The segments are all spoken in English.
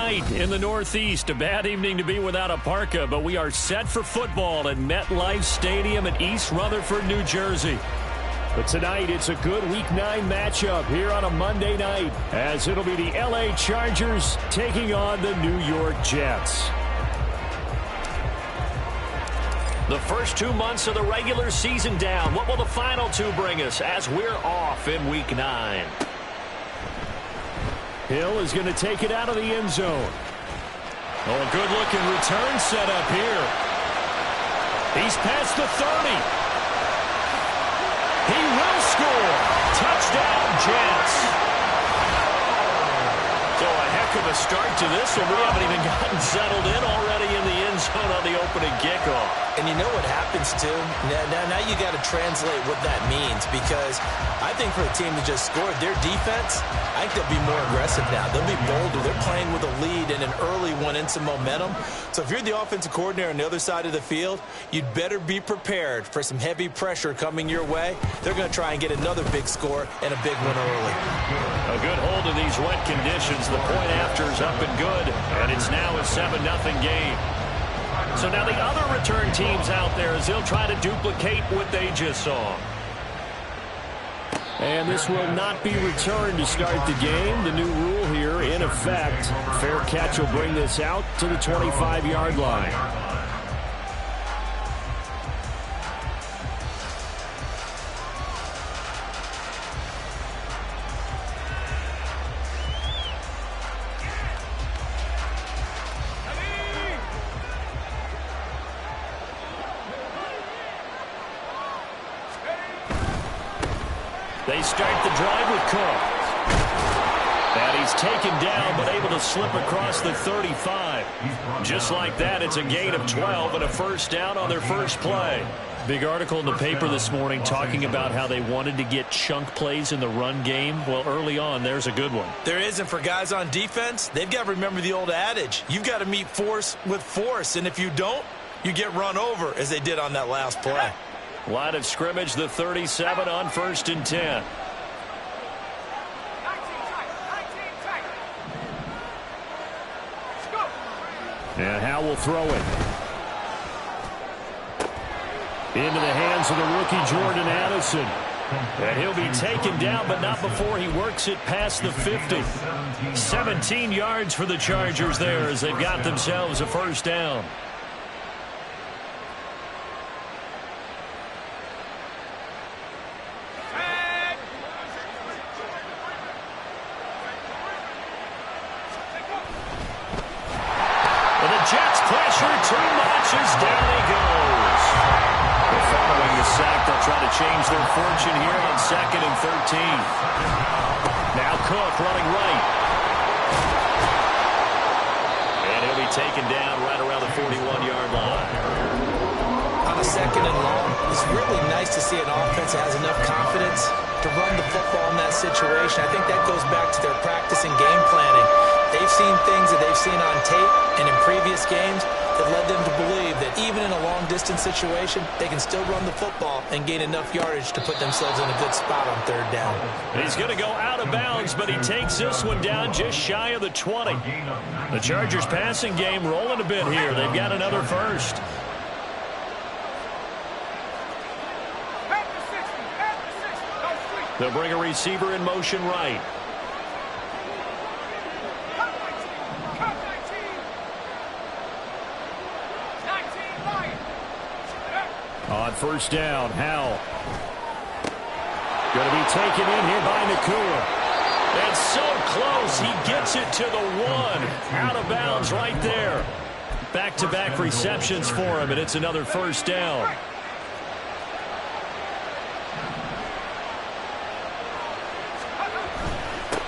night in the Northeast. A bad evening to be without a parka, but we are set for football at MetLife Stadium in East Rutherford, New Jersey. But tonight, it's a good Week 9 matchup here on a Monday night, as it'll be the LA Chargers taking on the New York Jets. The first 2 months of the regular season down. What will the final 2 bring us as we're off in Week 9? Hill is going to take it out of the end zone. Oh, a good-looking return set up here. He's past the 30. He will score. Touchdown, Jets. So a heck of a start to this one. We haven't even gotten settled in already in the end zone on the opening kickoff. And you know what happens, too? Now you got to translate what that means, because I think for a team that just scored, their defense, I think they'll be more aggressive now. They'll be bolder. They're playing with a lead and an early one and some momentum. So if you're the offensive coordinator on the other side of the field, you'd better be prepared for some heavy pressure coming your way. They're going to try and get another big score and a big one early. A good hold of these wet conditions. The point after is up and good, and it's now a 7-0 game. So now the other return teams out there as they'll try to duplicate what they just saw. And this will not be returned to start the game. The new rule here in effect. Fair catch will bring this out to the 25-yard line. They start the drive with Cook. And he's taken down, but able to slip across the 35. Just like that, it's a gain of 12 and a first down on their first play. Big article in the paper this morning talking about how they wanted to get chunk plays in the run game. Well, early on, there's a good one. There isn't for guys on defense. They've got to remember the old adage. You've got to meet force with force, and if you don't, you get run over, as they did on that last play. Line of scrimmage, the 37 on 1st and 10. And Howe will throw it. Into the hands of the rookie Jordan Addison. And he'll be taken down, but not before he works it past the 50. 17 yards for the Chargers there as they've got themselves a first down. Jets pressure too much as down he goes. But following the sack, they'll try to change their fortune here on 2nd and 13. Now Cook running right. And he'll be taken down right around the 41-yard line. On a 2nd and long, it's really nice to see an offense that has enough confidence to run the football in that situation. I think that goes back to their practice and game planning. They've seen things that they've seen on tape and in previous games that led them to believe that even in a long-distance situation, they can still run the football and gain enough yardage to put themselves in a good spot on 3rd down. He's going to go out of bounds, but he takes this one down just shy of the 20. The Chargers passing game rolling a bit here. They've got another first. They'll bring a receiver in motion right. On 1st down, Howell. Going to be taken in here by Nakua. And so close, he gets it to the 1. Out of bounds right there. Back-to-back receptions for him, and it's another first down.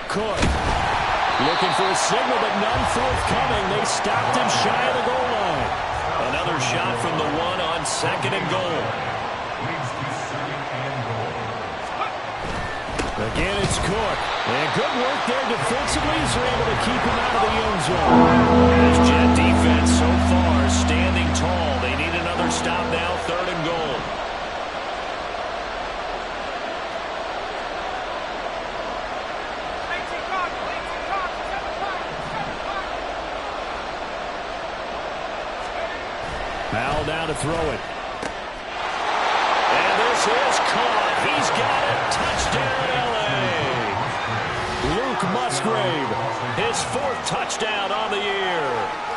Cook looking for a signal, but none forthcoming. They stopped him shy of the goal line. Another shot from the 1 on 2nd and goal. Again, it's Cook. And good work there defensively as they're able to keep him out of the end zone. This Jet defense so far standing tall. They need another stop now, 3rd and goal. Foul now to throw it. And this is caught. He's got it. Touchdown, L.A. Luke Musgrave, his 4th touchdown on the year.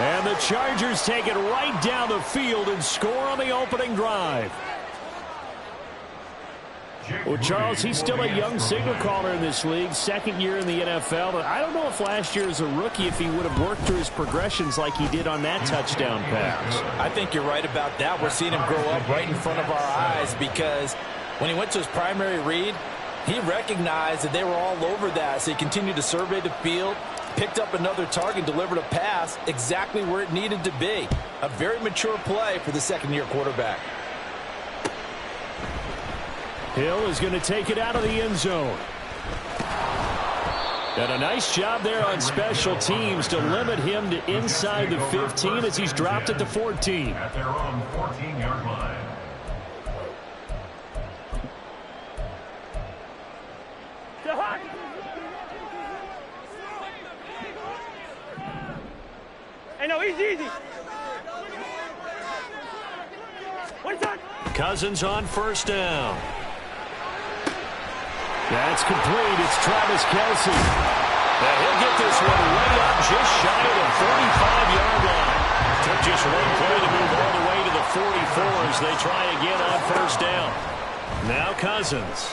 And the Chargers take it right down the field and score on the opening drive. Well, Charles, he's still a young signal caller in this league, 2nd year in the NFL. But I don't know if last year as a rookie, if he would have worked through his progressions like he did on that touchdown pass. I think you're right about that. We're seeing him grow up right in front of our eyes because when he went to his primary read, he recognized that they were all over that. So he continued to survey the field, picked up another target, delivered a pass exactly where it needed to be. A very mature play for the 2nd-year quarterback. Hill is going to take it out of the end zone. And a nice job there on special teams to limit him to inside the 15 as he's dropped at the 14. At their own 14-yard line. Hey, no, easy. Cousins on 1st down. That's complete. It's Travis Kelce. And he'll get this one way up just shy of the 45-yard line. Took just one play to move all the way to the 44 as they try again on 1st down. Now Cousins.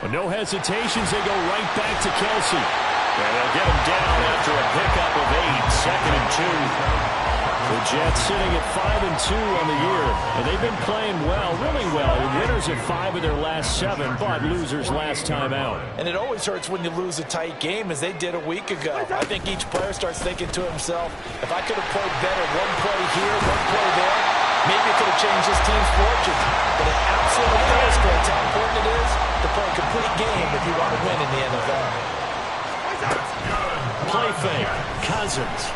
With no hesitations, they go right back to Kelce. And they'll get him down after a pickup of 8, 2nd and 2. The Jets sitting at 5-2 on the year, and they've been playing well, really well. Winners of 5 of their last 7, but losers last time out. And it always hurts when you lose a tight game, as they did a week ago. I think each player starts thinking to himself, if I could have played better one play here, one play there, maybe it could have changed this team's fortunes. But it absolutely illustrates how important it is to play a complete game if you want to win in the NFL. Play fake. Cousins.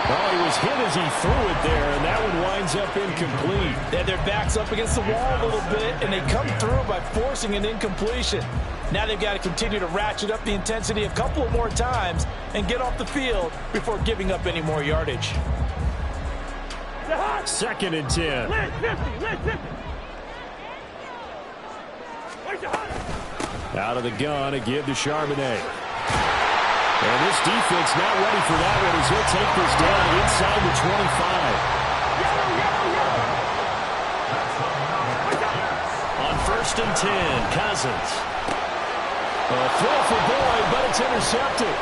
Well, he was hit as he threw it there, and that one winds up incomplete. They had their backs up against the wall a little bit, and they come through by forcing an incompletion. Now they've got to continue to ratchet up the intensity a couple of more times and get off the field before giving up any more yardage. 2nd and 10. Out of the gun, a give to Charbonnet. And this defense not ready for that one as he'll take this down inside the 25. On 1st and 10, Cousins. A throw for Boyd, but it's intercepted.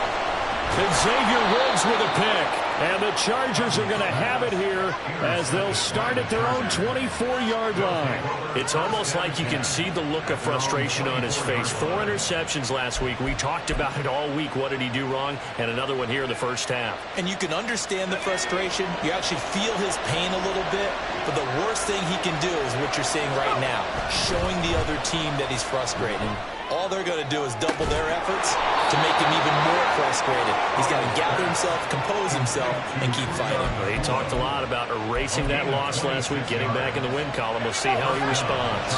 And Xavier Woods with a pick. And the Chargers are going to have it here as they'll start at their own 24-yard line. It's almost like you can see the look of frustration on his face. 4 interceptions last week. We talked about it all week. What did he do wrong? And another one here in the first half. And you can understand the frustration. You actually feel his pain a little bit. But the worst thing he can do is what you're seeing right now, showing the other team that he's frustrated. All they're going to do is double their efforts to make him even more frustrated. He's got to gather himself, compose himself, and keep fighting. Well, he talked a lot about erasing that loss last week, getting back in the win column. We'll see how he responds.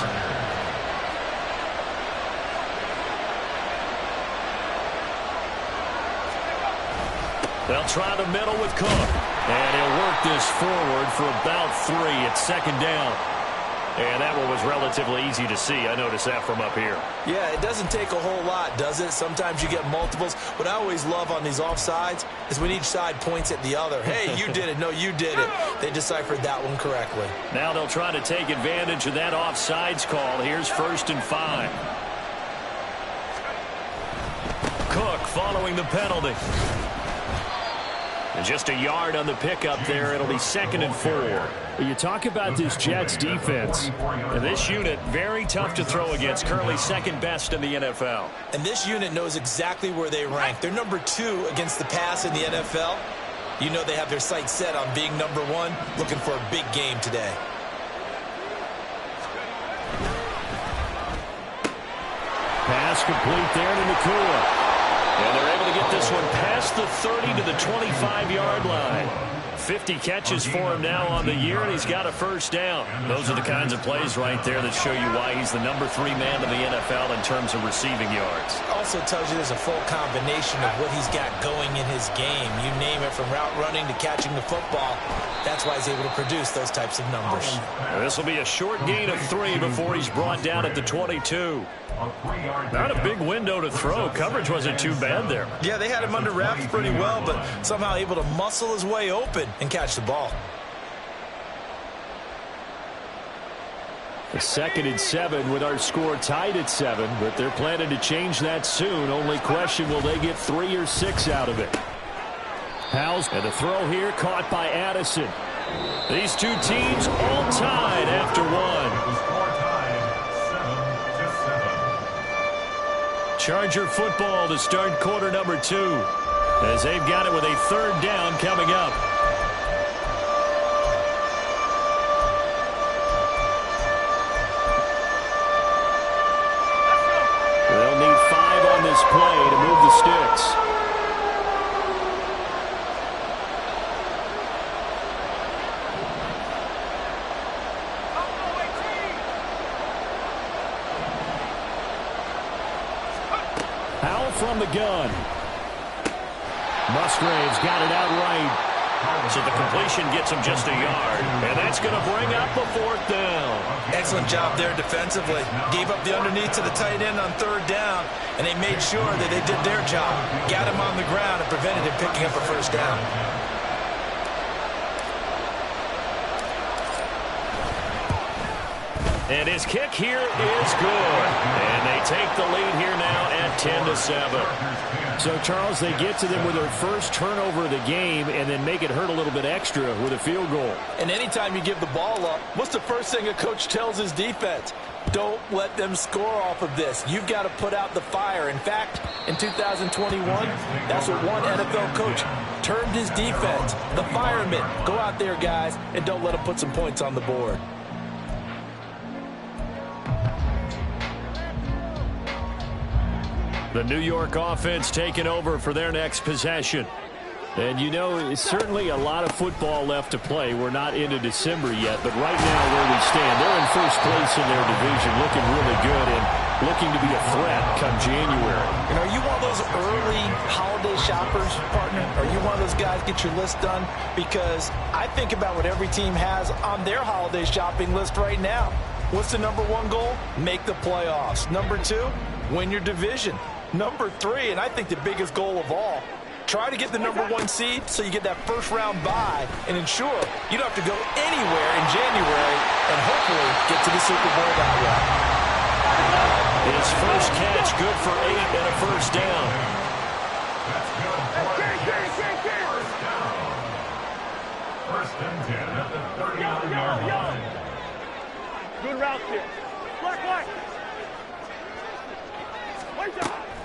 They'll try the middle with Cook. And he'll work this forward for about 3 at 2nd down. And that one was relatively easy to see. I noticed that from up here. Yeah, it doesn't take a whole lot, does it? Sometimes you get multiples. What I always love on these offsides is when each side points at the other. Hey, you did it. No, you did it. They deciphered that one correctly. Now they'll try to take advantage of that offsides call. Here's 1st and 5. Cook following the penalty. And just a yard on the pickup there. It'll be 2nd and 4. Well, you talk about this Jets defense. And this unit, very tough to throw against. Currently 2nd best in the NFL. And this unit knows exactly where they rank. They're number 2 against the pass in the NFL. You know they have their sights set on being number 1, looking for a big game today. Pass complete there to Nakua. And they're able to get this one past the 30 to the 25-yard line. 50 catches for him now on the year, and he's got a first down. Those are the kinds of plays right there that show you why he's the number 3 man in the NFL in terms of receiving yards. Also tells you there's a full combination of what he's got going in his game. You name it, from route running to catching the football. That's why he's able to produce those types of numbers. This will be a short gain of 3 before he's brought down at the 22. Not a big window to throw. Coverage wasn't too bad there. Yeah, they had him under wraps pretty well, but somehow able to muscle his way open and catch the ball. The 2nd and 7 with our score tied at 7, but they're planning to change that soon. Only question, will they get 3 or 6 out of it? Howes, and the throw here caught by Addison. These two teams all tied after 1. Charger football to start quarter number 2, as they've got it with a 3rd down coming up. They'll need 5 on this play to move the sticks. From the gun. Musgrave's got it out right. So the completion gets him just a yard. And that's going to bring up a 4th down. Excellent job there defensively. Gave up the underneath to the tight end on 3rd down, and they made sure that they did their job. Got him on the ground and prevented him picking up a 1st down. And his kick here is good. And they take the lead here now at 10-7. So, Charles, they get to them with their first turnover of the game and then make it hurt a little bit extra with a field goal. And anytime you give the ball up, what's the first thing a coach tells his defense? Don't let them score off of this. You've got to put out the fire. In fact, in 2021, that's what one NFL coach termed his defense. The firemen. Go out there, guys, and don't let them put some points on the board. The New York offense taking over for their next possession. And, you know, certainly a lot of football left to play. We're not into December yet, but right now where we stand, they're in first place in their division, looking really good and looking to be a threat come January. And are you one of those early holiday shoppers, partner? Are you one of those guys get your list done? Because I think about what every team has on their holiday shopping list right now. What's the number 1 goal? Make the playoffs. Number 2, win your division. Number 3, and I think the biggest goal of all, try to get the number 1 seed so you get that first-round bye and ensure you don't have to go anywhere in January and hopefully get to the Super Bowl that way. His first catch, good for 8 and a first down. First and 10 at the 39-yard line. Good route here. Black.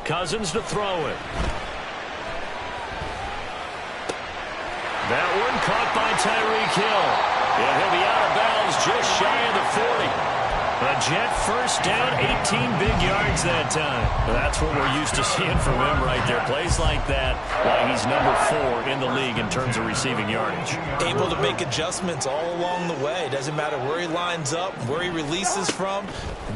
Cousins to throw it. That one caught by Tyreek Hill. And he'll be out of bounds just shy of the 40. A Jet first down, 18 big yards that time. That's what we're used to seeing from him right there. Plays like that, why he's number 4 in the league in terms of receiving yardage. Able to make adjustments all along the way. Doesn't matter where he lines up, where he releases from.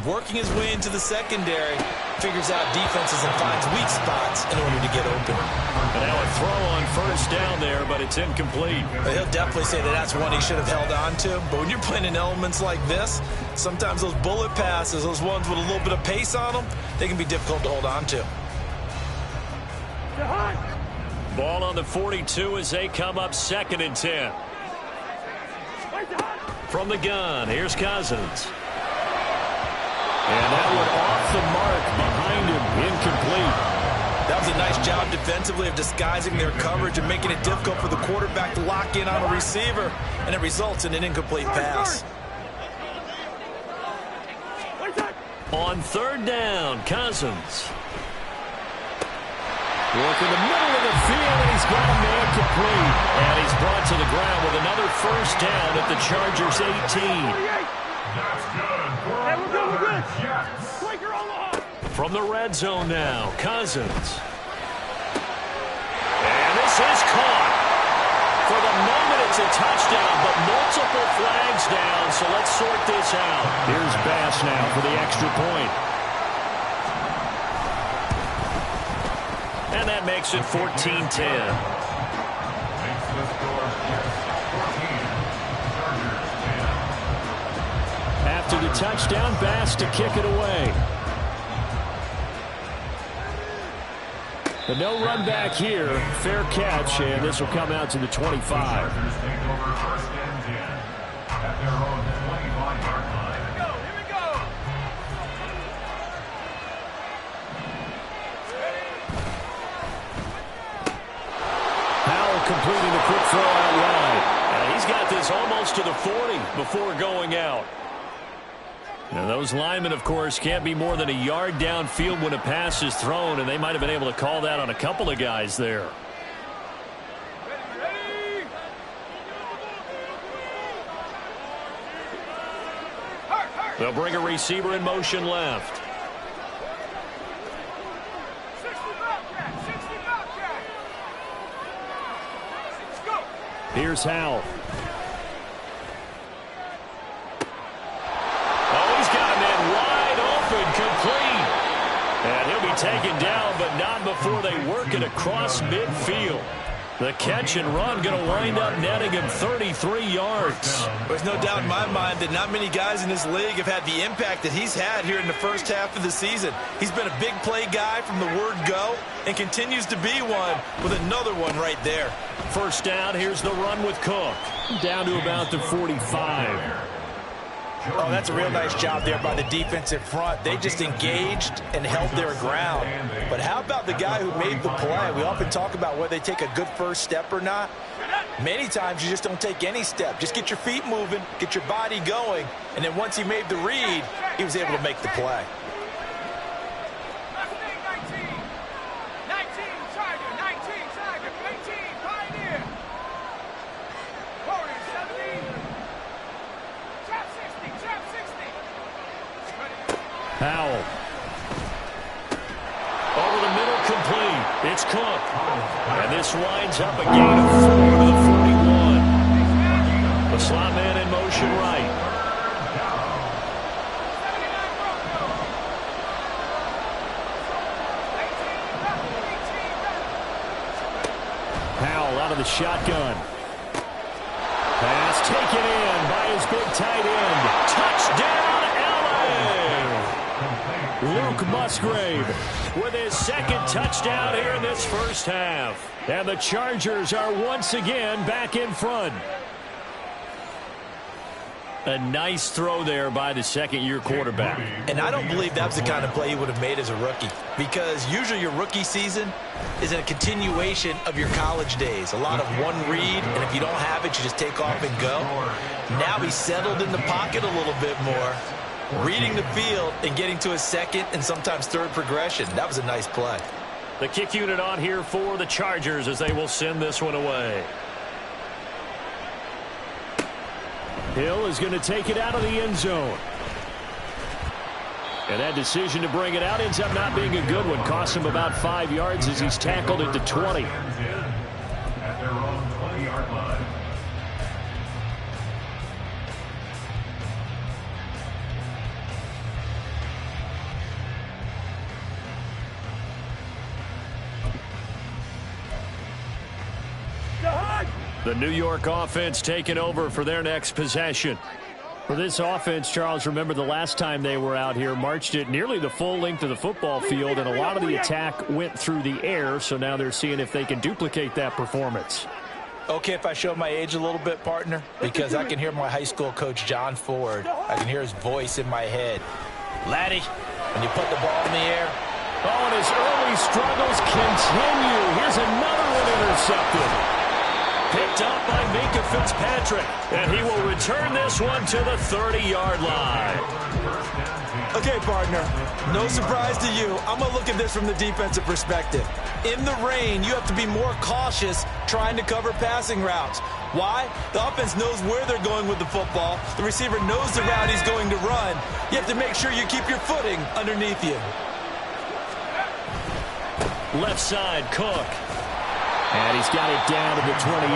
Working his way into the secondary, figures out defenses and finds weak spots in order to get open. And now a throw on first down there, but it's incomplete. He'll definitely say that that's one he should have held on to. But when you're playing in elements like this, sometimes those bullet passes, those ones with a little bit of pace on them, they can be difficult to hold on to. Ball on the 42 as they come up 2nd and 10. From the gun, here's Cousins. And that one off the mark behind him, incomplete. That was a nice job defensively of disguising their coverage and making it difficult for the quarterback to lock in on a receiver, and it results in an incomplete pass. On 3rd down, Cousins. Working the middle of the field, and he's got a man complete. And he's brought to the ground with another first down at the Chargers' 18. That's good. Hey, we're good. Jets. From the red zone now, Cousins. And this is caught. For the moment, it's a touchdown, but multiple flags down, so let's sort this out. Here's Bass now for the extra point. And that makes it 14-10. After the touchdown, Bass to kick it away. But no run back here. Fair catch, and this will come out to the 25. Howell completing the quick throw out wide. And he's got this almost to the 40 before going out. Now, those linemen, of course, can't be more than a yard downfield when a pass is thrown, and they might have been able to call that on a couple of guys there. They'll bring a receiver in motion left. Here's Howell. Complete. And he'll be taken down, but not before they work it across midfield. The catch and run going to wind up netting him 33 yards. There's no doubt in my mind that not many guys in this league have had the impact that he's had here in the first half of the season. He's been a big play guy from the word go and continues to be one with another one right there. First down, here's the run with Cook. Down to about the 45. Oh, that's a real nice job there by the defensive front. They just engaged and held their ground. But how about the guy who made the play? We often talk about whether they take a good first step or not. Many times you just don't take any step. Just get your feet moving, get your body going, and then once he made the read, he was able to make the play. Howell. Over the middle, complete. It's Cook. And this winds up a gain of 4 to the 41. The slot man in motion right. Howell out of the shotgun. Pass taken in by his big tight end. Touchdown! Luke Musgrave with his second touchdown here in this first half. And the Chargers are once again back in front. A nice throw there by the second-year quarterback. And I don't believe that was the kind of play he would have made as a rookie, because usually your rookie season is a continuation of your college days. A lot of one read, and if you don't have it, you just take off and go. Now he's settled in the pocket a little bit more, reading the field and getting to his second and sometimes third progression. That was a nice play. The kick unit on here for the Chargers as they will send this one away. Hill is going to take it out of the end zone. And that decision to bring it out ends up not being a good one. Costs him about 5 yards as he's tackled at the 20. At their own 20-yard line. The New York offense taking over for their next possession. For this offense, Charles, remember the last time they were out here, marched it nearly the full length of the football field, and a lot of the attack went through the air, so now they're seeing if they can duplicate that performance. Okay, if I show my age a little bit, partner, because I can hear my high school coach, John Ford. I can hear his voice in my head. Laddie, when you put the ball in the air. Oh, and his early struggles continue. Here's another one intercepted. Picked up by Minka Fitzpatrick, and he will return this one to the 30-yard line. Okay, partner, no surprise to you. I'm going to look at this from the defensive perspective. In the rain, you have to be more cautious trying to cover passing routes. Why? The offense knows where they're going with the football. The receiver knows the route he's going to run. You have to make sure you keep your footing underneath you. Left side, Cook. And he's got it down to the 28.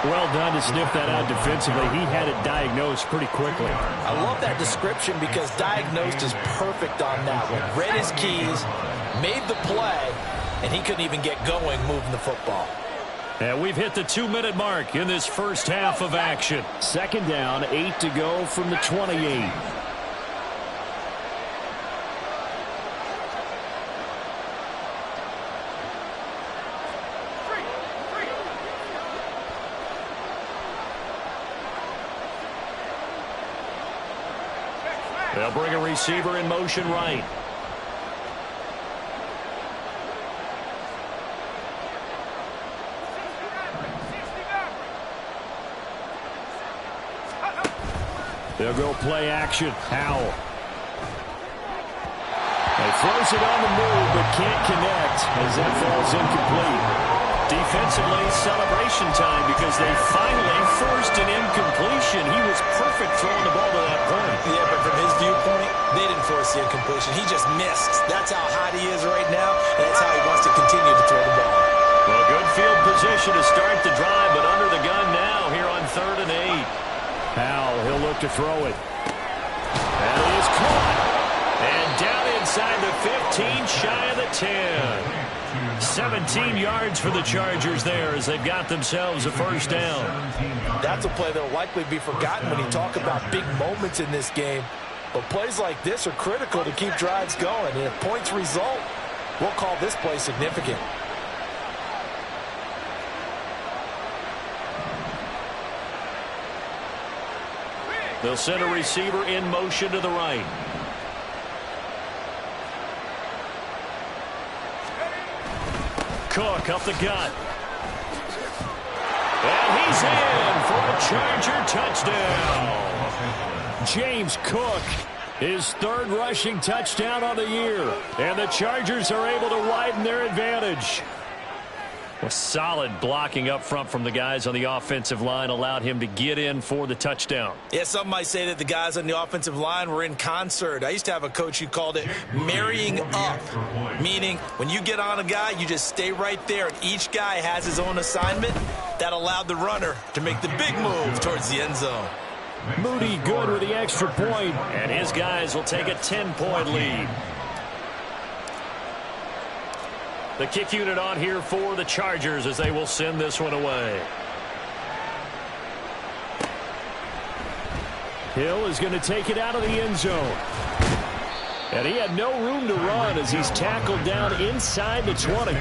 Well done to sniff that out defensively. He had it diagnosed pretty quickly. I love that description because diagnosed is perfect on that one. Read his keys, made the play, and he couldn't even get going moving the football. And we've hit the 2-minute mark in this first half of action. Second down, 8 to go from the 28. They'll bring a receiver in motion right. They'll go play action. Howell. He throws it on the move, but can't connect as that falls incomplete. Defensively, celebration time because they finally forced an incompletion. He was perfect throwing the ball to that point. Yeah, but from his viewpoint, they didn't force the incompletion. He just missed. That's how hot he is right now, and that's how he wants to continue to throw the ball. Well, good field position to start the drive, but under the gun now here on 3rd and 8. Howell, he'll look to throw it. And it is caught. And down inside the 15, shy of the 10. 17 yards for the Chargers there as they've got themselves a first down. That's a play that will likely be forgotten when you talk about big moments in this game. But plays like this are critical to keep drives going. And if points result, we'll call this play significant. They'll send a receiver in motion to the right. Cook up the gut. And he's in for a Charger touchdown. James Cook, his 3rd rushing touchdown on the year. And the Chargers are able to widen their advantage. A solid blocking up front from the guys on the offensive line allowed him to get in for the touchdown. Yeah, some might say that the guys on the offensive line were in concert. I used to have a coach who called it marrying up, meaning when you get on a guy, you just stay right there, and each guy has his own assignment. That allowed the runner to make the big move towards the end zone. Moody good with the extra point, and his guys will take a 10-point lead. The kick unit on here for the Chargers as they will send this one away. Hill is going to take it out of the end zone. And he had no room to run as he's tackled down inside the 20.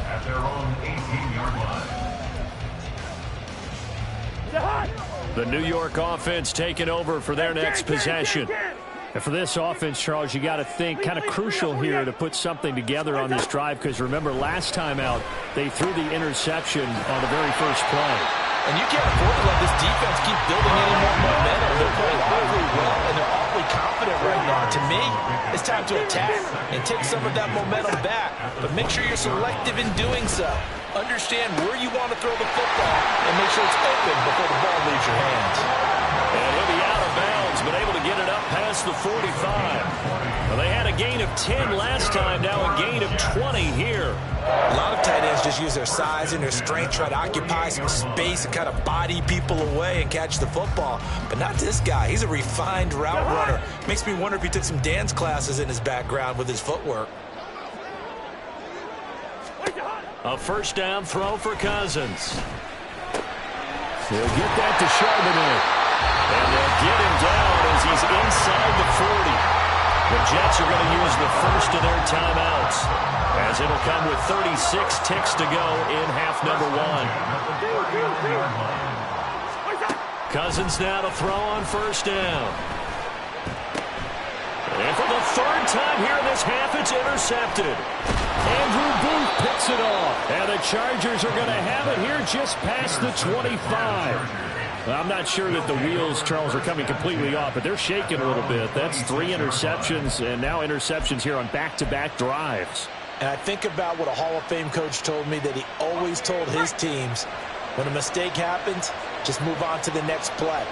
At their own 18-yard line. The New York offense taking over for their next possession. And for this offense, Charles, you got to think kind of crucial here to put something together on this drive because remember last time out they threw the interception on the very first play. And you can't afford to let this defense keep building any more momentum. They're playing awfully well, and they're awfully confident right now. To me, it's time to attack and take some of that momentum back. But make sure you're selective in doing so. Understand where you want to throw the football and make sure it's open before the ball leaves your hands. And he'll be out of bounds, but able to get it up past the 45. Well, they had a gain of 10 last time, now a gain of 20 here. A lot of tight ends just use their size and their strength, try to occupy some space and kind of body people away and catch the football. But not this guy. He's a refined route runner. Makes me wonder if he took some dance classes in his background with his footwork. A first down throw for Cousins. He'll get that to Charbonnet. And they'll get him down as he's inside the 40. The Jets are going to use the first of their timeouts as it'll come with 36 ticks to go in half number 1. Cousins now to throw on first down. And for the 3rd time here in this half, it's intercepted. Andrew Booth picks it off. And the Chargers are going to have it here just past the 25. Well, I'm not sure that the wheels, Charles, are coming completely off, but they're shaking a little bit. That's 3 interceptions, and now interceptions here on back-to-back drives. And I think about what a Hall of Fame coach told me that he always told his teams, when a mistake happens, just move on to the next play.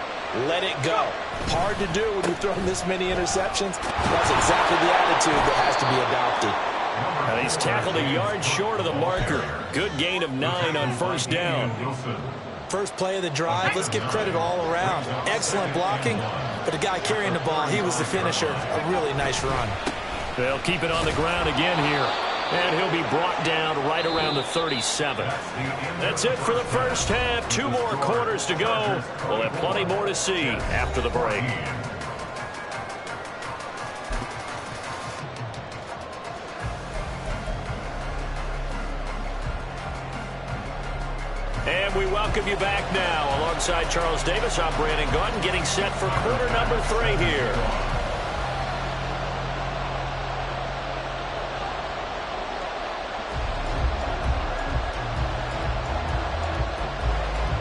Let it go. Hard to do when you've thrown this many interceptions. That's exactly the attitude that has to be adopted. And he's tackled a yard short of the marker. Good gain of 9 on first down. First play of the drive, let's give credit all around. Excellent blocking, but the guy carrying the ball, he was the finisher. A really nice run. They'll keep it on the ground again here. And he'll be brought down right around the 37. That's it for the first half. 2 more quarters to go. We'll have plenty more to see after the break. And we welcome you back now. Alongside Charles Davis, I'm Brandon Gaudin, getting set for quarter number 3 here.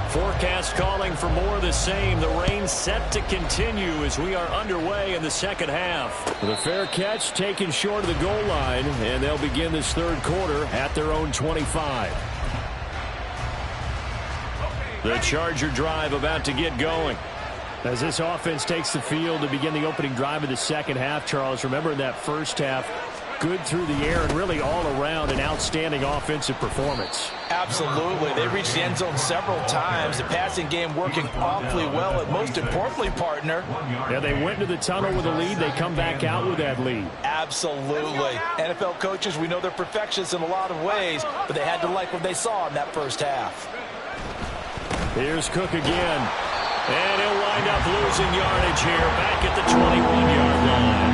Forecast calling for more of the same. The rain set to continue as we are underway in the second half. The fair catch taken short of the goal line, and they'll begin this third quarter at their own 25. The Charger drive about to get going. As this offense takes the field to begin the opening drive of the second half, Charles, remember in that first half, good through the air and really all around an outstanding offensive performance. Absolutely. They reached the end zone several times. The passing game working awfully well, and most importantly, partner. Yeah, they went into the tunnel with a lead. They come back out with that lead. Absolutely. NFL coaches, we know they're perfectionists in a lot of ways, but they had to like what they saw in that first half. Here's Cook again. And he'll wind up losing yardage here back at the 21-yard line.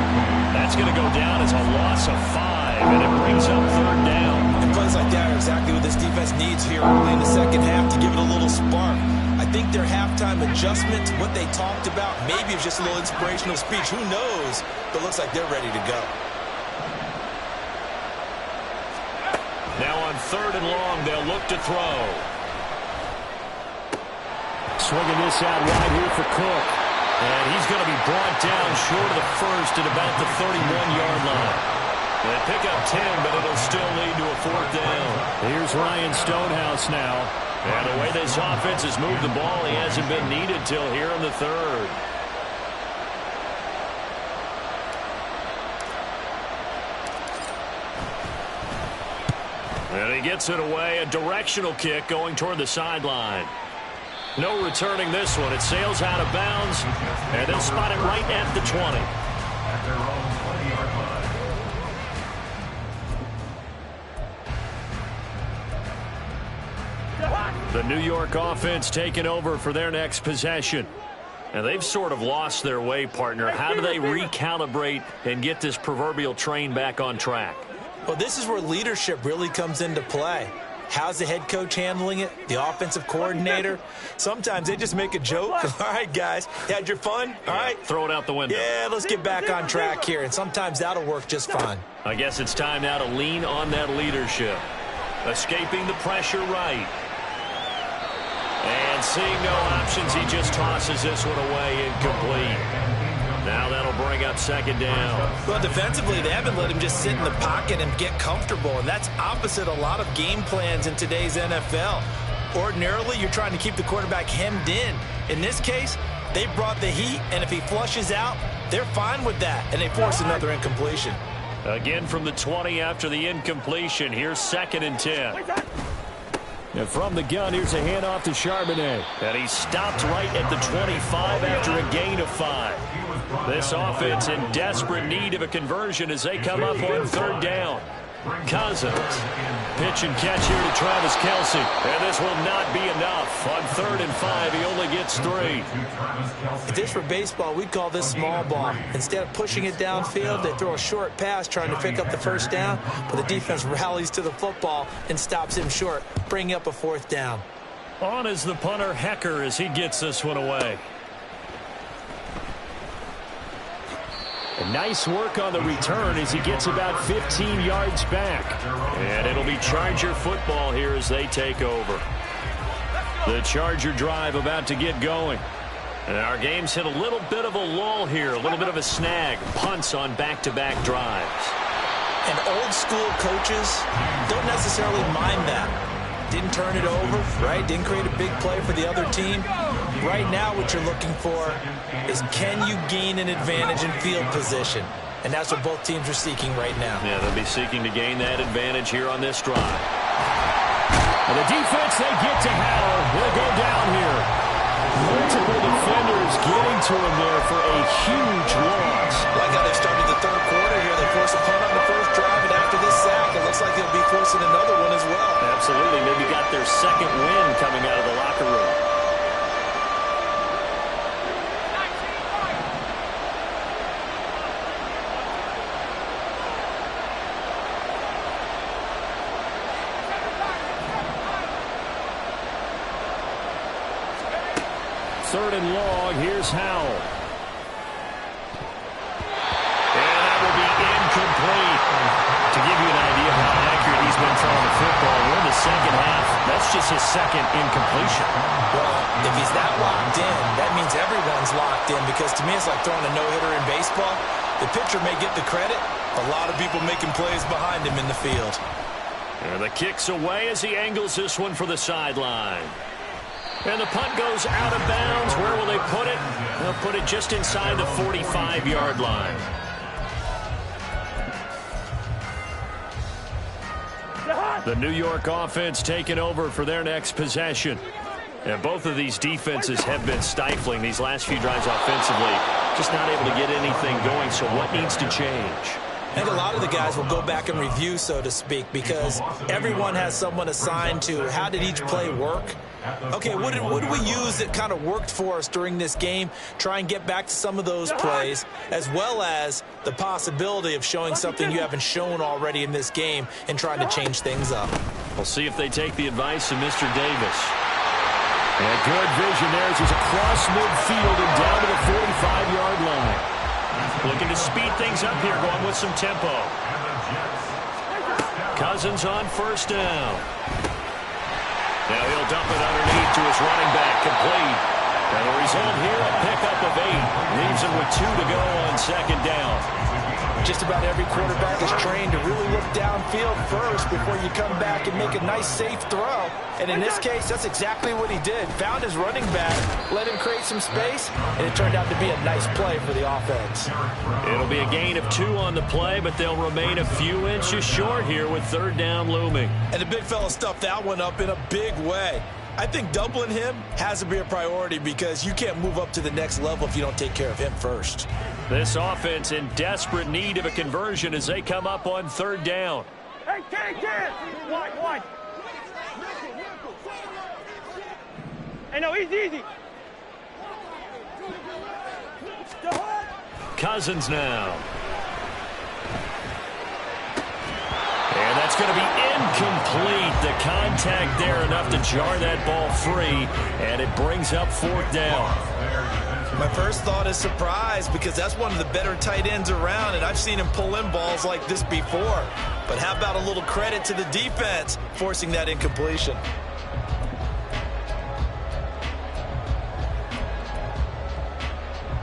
That's going to go down as a loss of 5, and it brings up third down. And plays like that are exactly what this defense needs here early in the second half to give it a little spark. I think their halftime adjustment, what they talked about, maybe it's just a little inspirational speech. Who knows? But it looks like they're ready to go. Now on third and long, they'll look to throw. Swinging this out wide here for Cook. And he's going to be brought down short of the first at about the 31-yard line. They pick up 10, but it'll still lead to a fourth down. Here's Ryan Stonehouse now. And the way this offense has moved the ball, he hasn't been needed till here in the third. And he gets it away. A directional kick going toward the sideline. No returning this one. It sails out of bounds, and they'll spot it right at the 20. At their own 20-yard line. The New York offense taking over for their next possession. And they've sort of lost their way, partner. How do they recalibrate and get this proverbial train back on track? Well, this is where leadership really comes into play. How's the head coach handling it? The offensive coordinator? Sometimes they just make a joke. All right, guys, you had your fun? All right. Throw it out the window. Yeah, let's get back on track here. And sometimes that'll work just fine. I guess it's time now to lean on that leadership. Escaping the pressure right. And seeing no options, he just tosses this one away incomplete. Now that'll bring up second down. Well, defensively, they haven't let him just sit in the pocket and get comfortable, and that's opposite a lot of game plans in today's NFL. Ordinarily, you're trying to keep the quarterback hemmed in. In this case, they brought the heat, and if he flushes out, they're fine with that, and they force another incompletion. Again from the 20 after the incompletion. Here's second and 10. And from the gun, here's a handoff to Charbonnet. And he stopped right at the 25 after a gain of 5. This offense in desperate need of a conversion as they come up on third down. Cousins. Pitch and catch here to Travis Kelce. And this will not be enough. On third and 5, he only gets 3. If this were baseball, we'd call this small ball. Instead of pushing it downfield, they throw a short pass trying to pick up the first down, but the defense rallies to the football and stops him short, bringing up a fourth down. On is the punter, Hecker, as he gets this one away. Nice work on the return as he gets about 15 yards back. And it'll be Charger football here as they take over. The Charger drive about to get going. And our game's hit a little bit of a lull here, a little bit of a snag. Punts on back-to-back drives. And old school coaches don't necessarily mind that. Didn't turn it over, right? Didn't create a big play for the other team. Right now what you're looking for is, can you gain an advantage in field position? and that's what both teams are seeking right now. Yeah, they'll be seeking to gain that advantage here on this drive. And the defense, they get to Howard. They'll go down here. Multiple defenders getting to him there for a huge loss. Like how they started the third quarter here. They forced a punt on the first drive, and after this sack, it looks like they'll be forcing another one as well. Absolutely. Maybe got their second win coming out of the locker room. Third and long, here's Howell. And that will be incomplete. To give you an idea of how accurate he's been throwing the football, we're in the second half. That's just his second incompletion. Well, if he's that locked in, that means everyone's locked in, because to me it's like throwing a no-hitter in baseball. The pitcher may get the credit. A lot of people making plays behind him in the field. And the kick's away as he angles this one for the sideline. And the punt goes out of bounds. Where will they put it? They'll put it just inside the 45-yard line. The New York offense taking over for their next possession. And both of these defenses have been stifling these last few drives offensively. Just not able to get anything going, so what needs to change? I think a lot of the guys will go back and review, so to speak, because everyone has someone assigned to how did each play work. Okay, what did we use that kind of worked for us during this game? Try and get back to some of those plays, as well as the possibility of showing something you haven't shown already in this game and trying to change things up. We'll see if they take the advice of Mr. Davis. And good vision there as he's across midfield and down to the 45-yard line. Looking to speed things up here, going with some tempo. Cousins on first down. Now he'll dump it underneath to his running back, complete. And the result here, a pickup of 8. Leaves him with 2 to go on second down. Just about every quarterback is trained to really look downfield first before you come back and make a nice, safe throw. And in this case, that's exactly what he did. Found his running back, let him create some space, and it turned out to be a nice play for the offense. It'll be a gain of 2 on the play, but they'll remain a few inches short here with third down looming. And the big fella stuffed that one up in a big way. I think doubling him has to be a priority, because you can't move up to the next level if you don't take care of him first. This offense in desperate need of a conversion as they come up on third down. Hey, kid! Wide. Hey, no, easy. Cousins now. And that's going to be incomplete. The contact there enough to jar that ball free, and it brings up fourth down. My first thought is surprise, because that's one of the better tight ends around, and I've seen him pull in balls like this before. But how about a little credit to the defense forcing that incompletion?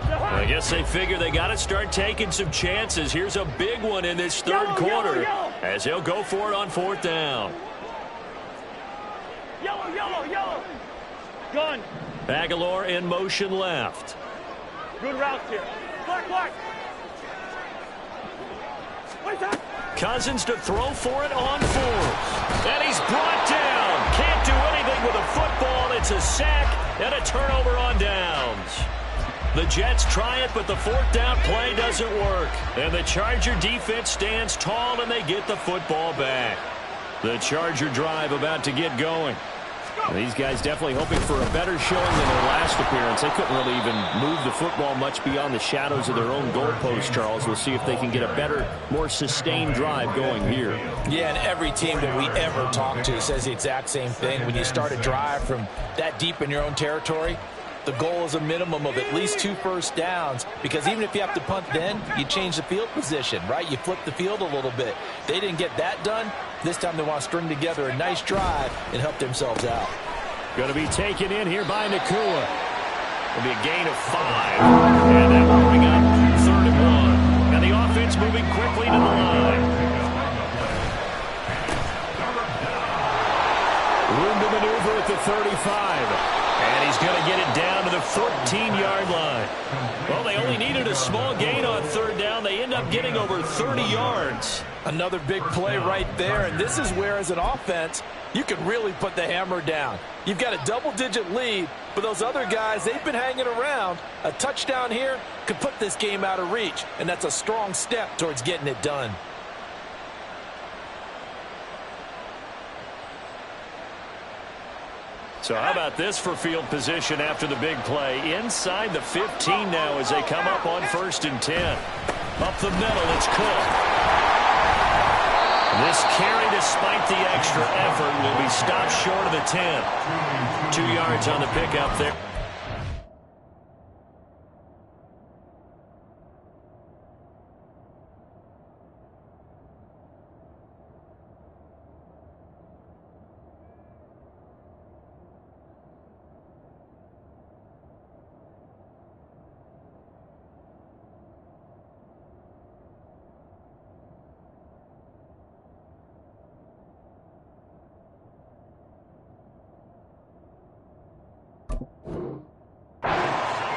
I guess they figure they got to start taking some chances. Here's a big one in this third quarter as they'll go for it on fourth down. Yellow. Gun. Aguilar in motion left. Good routes here. Black. Cousins to throw for it on fourth. And he's brought down. Can't do anything with a football. It's a sack and a turnover on downs. The Jets try it, but the fourth down play doesn't work. And the Charger defense stands tall, and they get the football back. The Charger drive about to get going. These guys definitely hoping for a better showing than their last appearance. They couldn't really even move the football much beyond the shadows of their own goalpost, Charles. We'll see if they can get a better, more sustained drive going here. Yeah, and every team that we ever talk to says the exact same thing. When you start a drive from that deep in your own territory, the goal is a minimum of at least 2 first downs, because even if you have to punt then, you change the field position, right? You flip the field a little bit. They didn't get that done. This time they want to string together a nice drive and help themselves out. Going to be taken in here by Nakua. It'll be a gain of 5. And that will bring up third and 1. And the offense moving quickly to the line. Room to maneuver at the 35. And he's going to get it down to the 14-yard line. Well, they only needed a small gain on third down. They end up getting over 30 yards. Another big play right there, and this is where, as an offense, you can really put the hammer down. You've got a double-digit lead, but those other guys, they've been hanging around. A touchdown here could put this game out of reach, and that's a strong step towards getting it done. So how about this for field position after the big play? Inside the 15 now as they come up on 1st and 10. Up the middle, it's Cook. This carry, despite the extra effort, will be stopped short of the 10. 2 yards on the pickup there.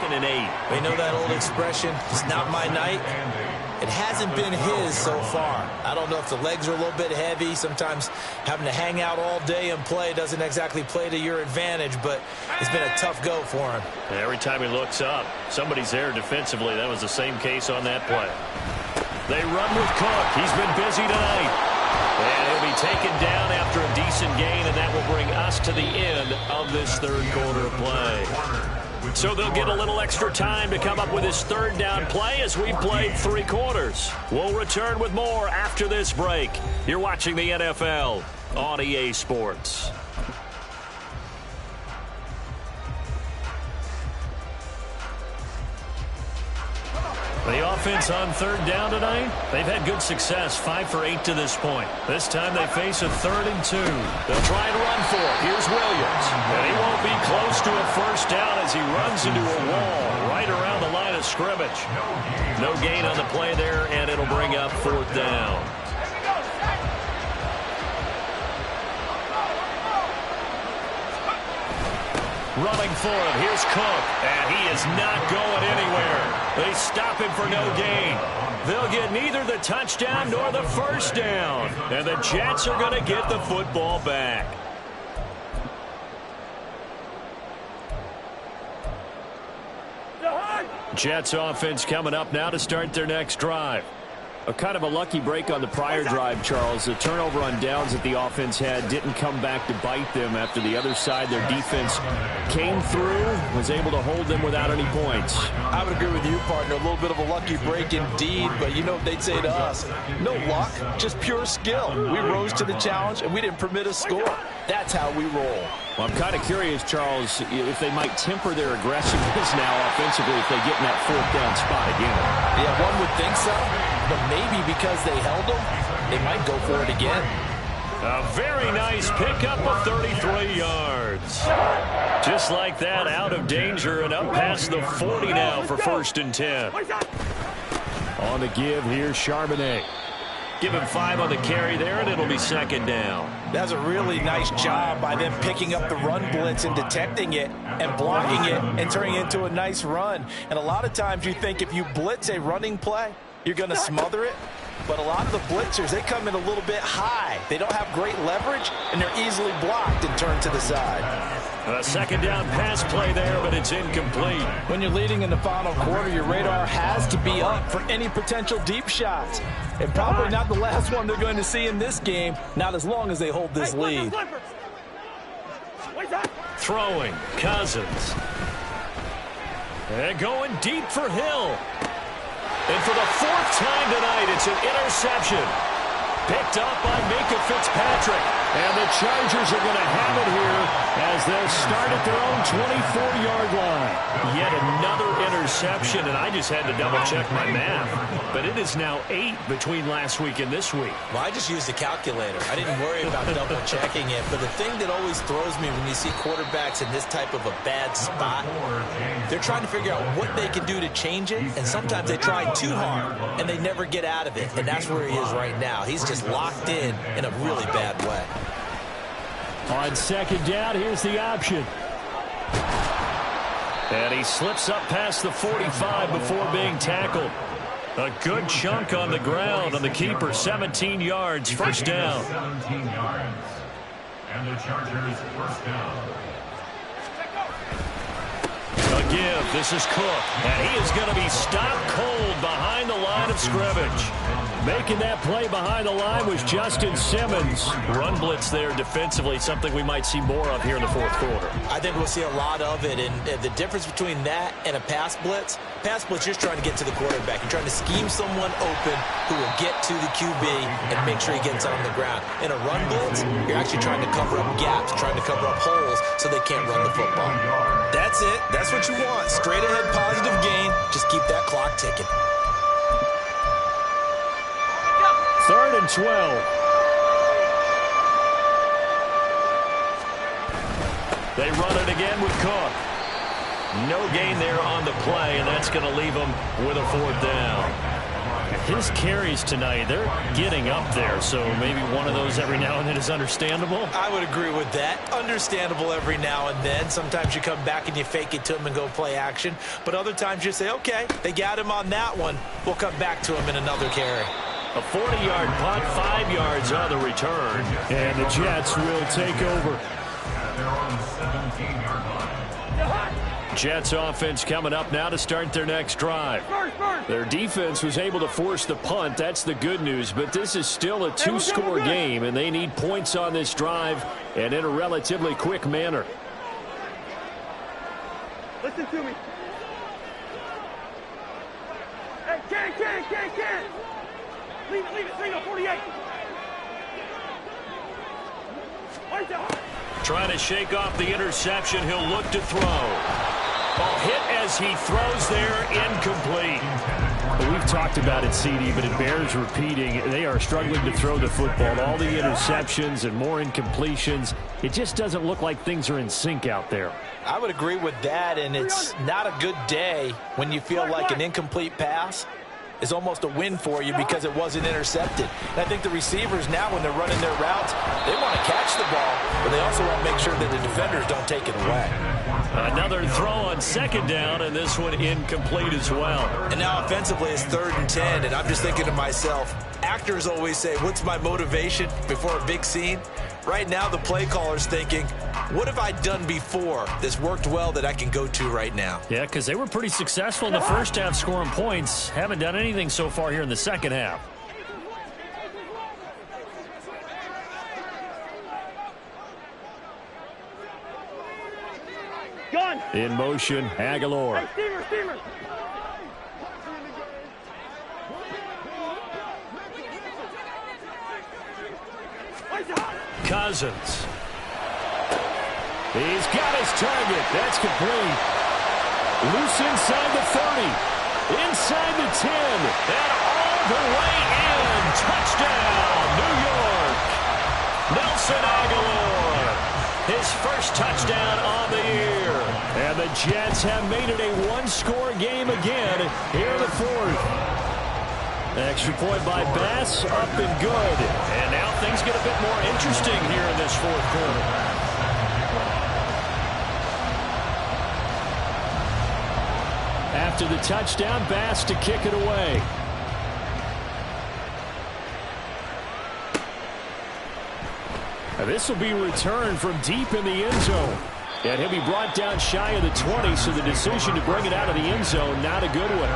And 8. We know that old expression, it's not my night. It hasn't been his so far. I don't know if the legs are a little bit heavy. Sometimes having to hang out all day and play doesn't exactly play to your advantage, but it's been a tough go for him. Every time he looks up, somebody's there defensively. That was the same case on that play. They run with Cook. He's been busy tonight. And he'll be taken down after a decent gain, and that will bring us to the end of this third quarter of play. So they'll get a little extra time to come up with his third down play as we played 3 quarters. We'll return with more after this break. You're watching the NFL on EA Sports. The offense on third down tonight, they've had good success, 5 for 8 to this point. This time they face a 3rd and 2. They'll try and run for it. Here's Williams. And he won't be close to a first down as he runs into a wall right around the line of scrimmage. No gain on the play there, and it'll bring up 4th down. Running for it. Here's Cook. And he is not going anywhere. They stop him for no gain. They'll get neither the touchdown nor the first down. And the Jets are going to get the football back. Jets offense coming up now to start their next drive. A kind of a lucky break on the prior drive, Charles. The turnover on downs that the offense had didn't come back to bite them after the other side. Their defense came through, was able to hold them without any points. I would agree with you, partner. A little bit of a lucky break indeed, but you know what they'd say to us. No luck, just pure skill. We rose to the challenge, and we didn't permit a score. That's how we roll. Well, I'm kind of curious, Charles, if they might temper their aggressiveness now offensively if they get in that 4th down spot again. Yeah, one would think so. But maybe because they held them, they might go for it again. A very nice pickup of 33 yards. Just like that, out of danger and up past the 40 now for 1st and 10. On the give, here's Charbonnet. Give him 5 on the carry there, and it'll be 2nd down. That's a really nice job by them picking up the run blitz and detecting it and blocking it and turning it into a nice run. And a lot of times you think if you blitz a running play, you're going to smother it. But a lot of the blitzers, they come in a little bit high. They don't have great leverage, and they're easily blocked and turned to the side. A 2nd down pass play there, but it's incomplete. When you're leading in the final quarter, your radar has to be up for any potential deep shots. And probably not the last one they're going to see in this game, not as long as they hold this lead. Throwing, Cousins. And going deep for Hill. And for the 4th time tonight, it's an interception. Picked up by Minkah Fitzpatrick. And the Chargers are going to have it here as they'll start at their own 24-yard line. Yet another interception, and I just had to double-check my math. But it is now 8 between last week and this week. Well, I just used a calculator. I didn't worry about double-checking it. But the thing that always throws me when you see quarterbacks in this type of a bad spot, they're trying to figure out what they can do to change it, and sometimes they try too hard, and they never get out of it. And that's where he is right now. He's just locked in a really bad way. On 2nd down, here's the option. And he slips up past the 45 before being tackled. A good chunk on the ground on the keeper. 17 yards, first down. 17 yards. And the Chargers first down. A give. This is Cook. And he is going to be stopped cold behind the line of scrimmage. Making that play behind the line was Justin Simmons. Run blitz there defensively, something we might see more of here in the fourth quarter. I think we'll see a lot of it, and the difference between that and a pass blitz, you're just trying to get to the quarterback. You're trying to scheme someone open who will get to the QB and make sure he gets on the ground. In a run blitz, you're actually trying to cover up gaps, trying to cover up holes so they can't run the football. That's it. That's what you want. Straight ahead positive gain. Just keep that clock ticking. 3rd and 12. They run it again with Cook. No gain there on the play, and that's going to leave them with a 4th down. His carries tonight, they're getting up there, so maybe one of those every now and then is understandable. I would agree with that. Understandable every now and then. Sometimes you come back and you fake it to him and go play action. But other times you say, okay, they got him on that one. We'll come back to him in another carry. A 40-yard punt, 5 yards on the return. And the Jets will take over. They're on the 17-yard line. Jets offense coming up now to start their next drive. Their defense was able to force the punt. That's the good news. But this is still a 2-score game, and they need points on this drive and in a relatively quick manner. Listen to me. Hey, can't. Leave it, 48. Trying to shake off the interception. He'll look to throw. Ball hit as he throws there, incomplete. Well, we've talked about it, CD, but it bears repeating. They are struggling to throw the football. All the interceptions and more incompletions. It just doesn't look like things are in sync out there. I would agree with that, and it's not a good day when you feel like an incomplete pass is almost a win for you because it wasn't intercepted. And I think the receivers now, when they're running their routes, they want to catch the ball, but they also want to make sure that the defenders don't take it away. Another throw on 2nd down, and this one incomplete as well. And now offensively it's 3rd and 10, and I'm just thinking to myself, actors always say, what's my motivation before a big scene? Right now the play caller's thinking, what have I done before that's worked well that I can go to right now? Yeah, because they were pretty successful in the first half scoring points. Haven't done anything so far here in the second half. Gun. In motion, Aguilar. Hey, steamer. Cousins. He's got his target. That's complete. Loose inside the 30. Inside the 10. And all the way in. Touchdown, New York. Nelson Aguilar. His first touchdown on the year. And the Jets have made it a 1-score game again here in the 4th. Extra point by Bass, up and good. And now things get a bit more interesting here in this 4th quarter. After the touchdown, Bass to kick it away. Now this will be returned from deep in the end zone. And he'll be brought down shy of the 20, so the decision to bring it out of the end zone, not a good one.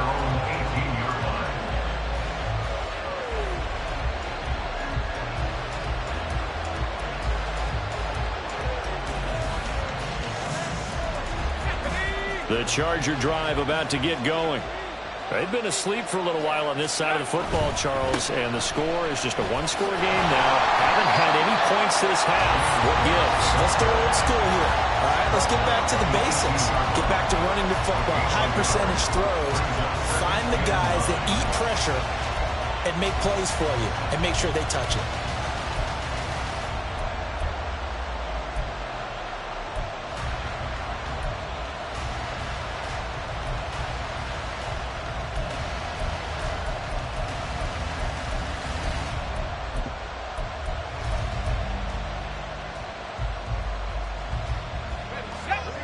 The Charger drive about to get going. They've been asleep for a little while on this side of the football, Charles, and the score is just a 1-score game now. Haven't had any points this half. What gives? Let's go old school here. All right, let's get back to the basics. Get back to running the football. High percentage throws. Find the guys that eat pressure and make plays for you and make sure they touch it.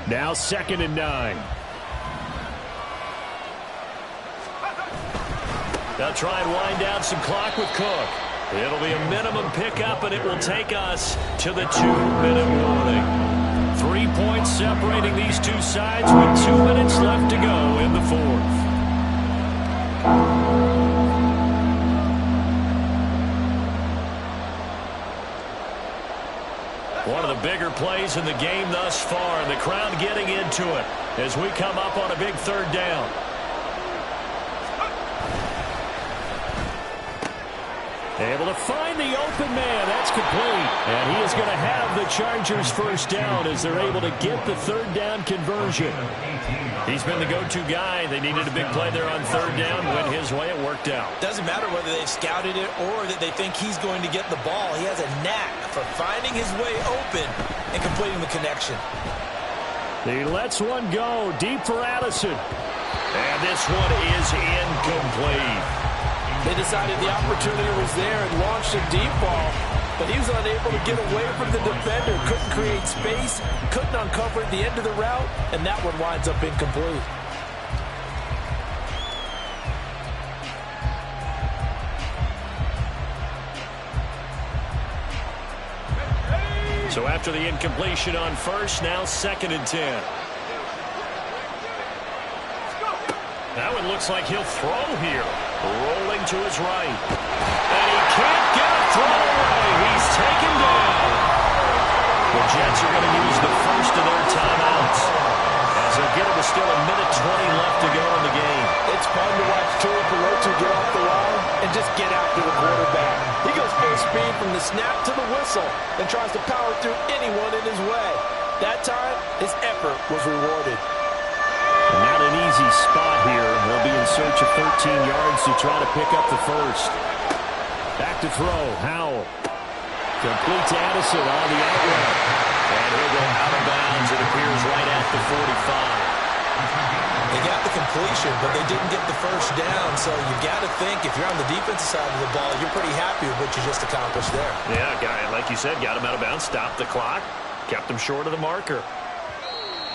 Now 2nd and 9. They'll try and wind down some clock with Cook. It'll be a minimum pickup, and it will take us to the 2-minute warning. 3 points separating these two sides with 2 minutes left to go in the 4th. One of the bigger plays in the game thus far, and the crowd getting into it as we come up on a big 3rd down. Able to find the open man. That's complete. And he is going to have the Chargers 1st down as they're able to get the 3rd down conversion. He's been the go-to guy. They needed a big play there on 3rd down. Went his way. It worked out. Doesn't matter whether they've scouted it or that they think he's going to get the ball. He has a knack for finding his way open and completing the connection. He lets one go deep for Addison. And this one is incomplete. They decided the opportunity was there and launched a deep ball, but he was unable to get away from the defender, couldn't create space, couldn't uncover the end of the route, and that one winds up incomplete. So after the incompletion on 1st, now 2nd and 10. Now it looks like he'll throw here. Rolling to his right. And he can't get a throw away. He's taken down. The Jets are going to use the first of their timeouts as they'll get it with still 1:20 left to go in the game. It's fun to watch Tua Pelotu get off the line and just get after the quarterback. He goes full speed from the snap to the whistle and tries to power through anyone in his way. That time, his effort was rewarded. Not an easy spot here. They'll be in search of 13 yards to try to pick up the 1st. Back to throw. Howell. Complete to Addison on the outrun. And he'll go out of bounds. It appears right at the 45. They got the completion, but they didn't get the 1st down. So you got to think if you're on the defensive side of the ball, you're pretty happy with what you just accomplished there. Yeah, guy, like you said, got him out of bounds, stopped the clock, kept him short of the marker.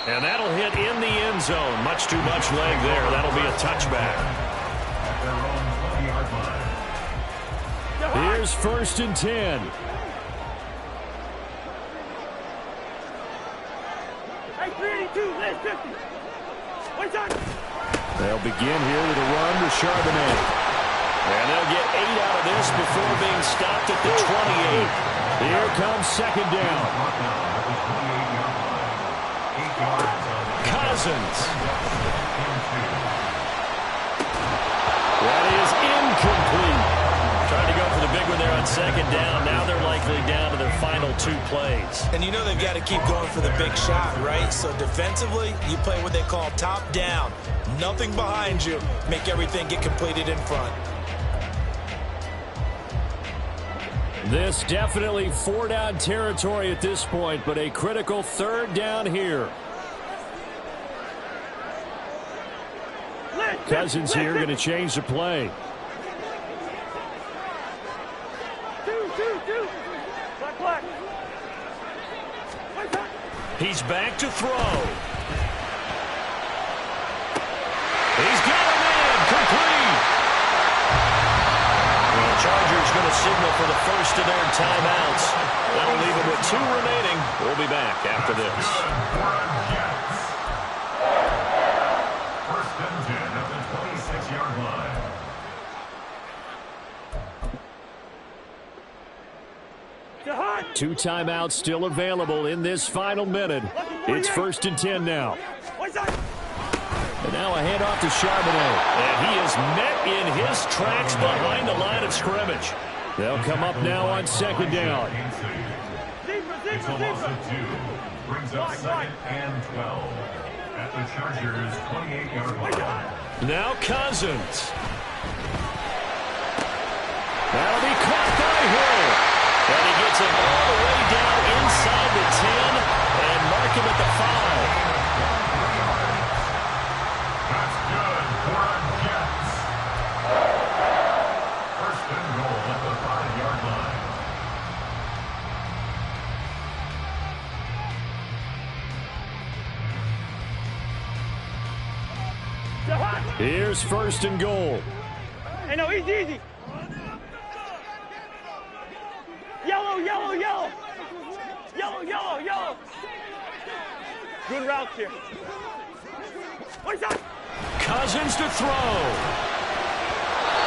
And that'll hit in the end zone. Much too much leg there. That'll be a touchback. Here's 1st and 10. Hey, 382, last 50. What's on? They'll begin here with a run to Charbonnet. And they'll get 8 out of this before being stopped at the 28. Here comes 2nd down. Cousins. That is incomplete. Trying to go for the big one there on 2nd down. Now they're likely down to their final 2 plays. And you know they've got to keep going for the big shot, right? So defensively, you play what they call top down. Nothing behind you. Make everything get completed in front. This definitely 4-down territory at this point, but a critical 3rd down here. Cousins here going to change the play. Black. He's back to throw. He's got a man complete. The Chargers going to signal for the 1st of their timeouts. That'll leave them with 2 remaining. We'll be back after this. 1st and 10 at the 26-yard line. Two timeouts still available in this final minute. It's 1st and 10 now. And now a handoff to Charbonnet. And he is met in his tracks behind the line of scrimmage. They'll come up now on 2nd down. It's a loss of 2. Brings up 2nd and 12 at the Chargers' 28-yard line. Now Cousins. That'll be caught by Hill. And he gets it all the way down inside the 10 and mark him at the 5. That's good for our Jets. 1st and goal at the 5-yard line. Here's 1st and goal. Hey, no, easy, easy. Yellow, yellow, yellow. Yellow, yellow, yellow. Good route here. One shot. Cousins to throw.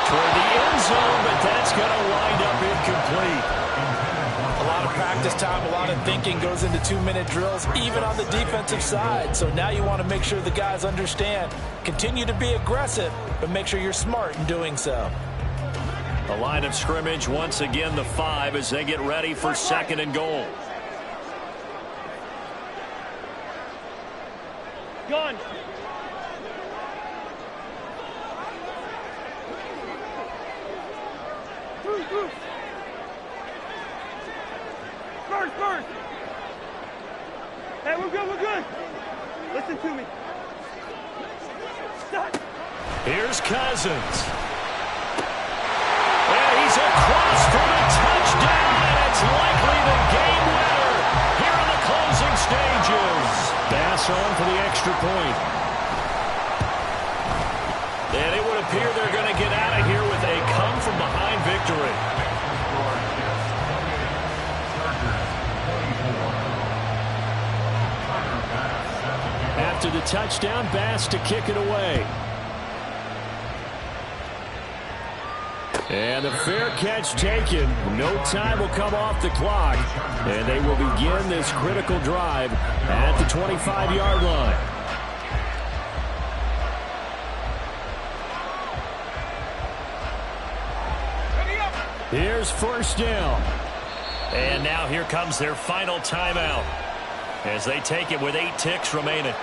Toward the end zone, but that's going to wind up incomplete. A lot of practice time, a lot of thinking goes into 2-minute drills, even on the defensive side. So now you want to make sure the guys understand. Continue to be aggressive, but make sure you're smart in doing so. The line of scrimmage, once again, the 5 as they get ready for 2nd and goal. Gun. First. Hey, we're good. Listen to me. Stop. Here's Cousins. And he's across for the touchdown, and it's likely the game winner here in the closing stages. Bass on for the extra point. And it would appear they're going to get out of here with a come-from-behind victory. After the touchdown, Bass to kick it away. And the fair catch taken. No time will come off the clock. And they will begin this critical drive at the 25-yard line. Here's 1st down. And now here comes their final timeout as they take it with 8 ticks remaining.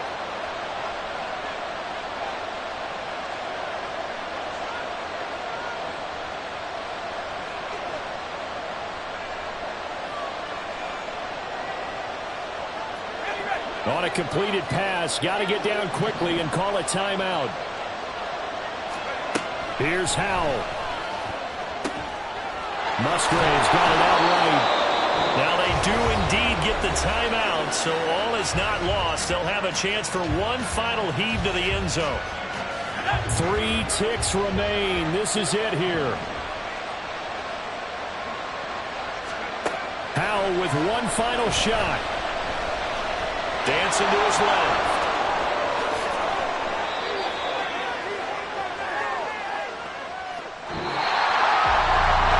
On a completed pass, got to get down quickly and call a timeout. Here's Howell. Musgrave's got it outright. Now they do indeed get the timeout, so all is not lost. They'll have a chance for one final heave to the end zone. 3 ticks remain. This is it here. Howell with one final shot. Dancing to his left.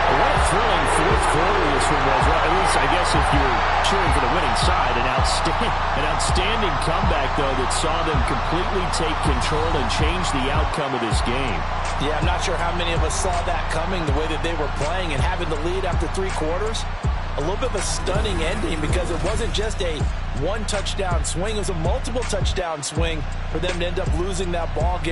What a thrilling fourth quarter this one was. Well, at least, I guess, if you're cheering for the winning side, an outstanding comeback, though, that saw them completely take control and change the outcome of this game. Yeah, I'm not sure how many of us saw that coming, the way that they were playing and having the lead after 3 quarters. A little bit of a stunning ending because it wasn't just a one touchdown swing. It was a multiple touchdown swing for them to end up losing that ball game.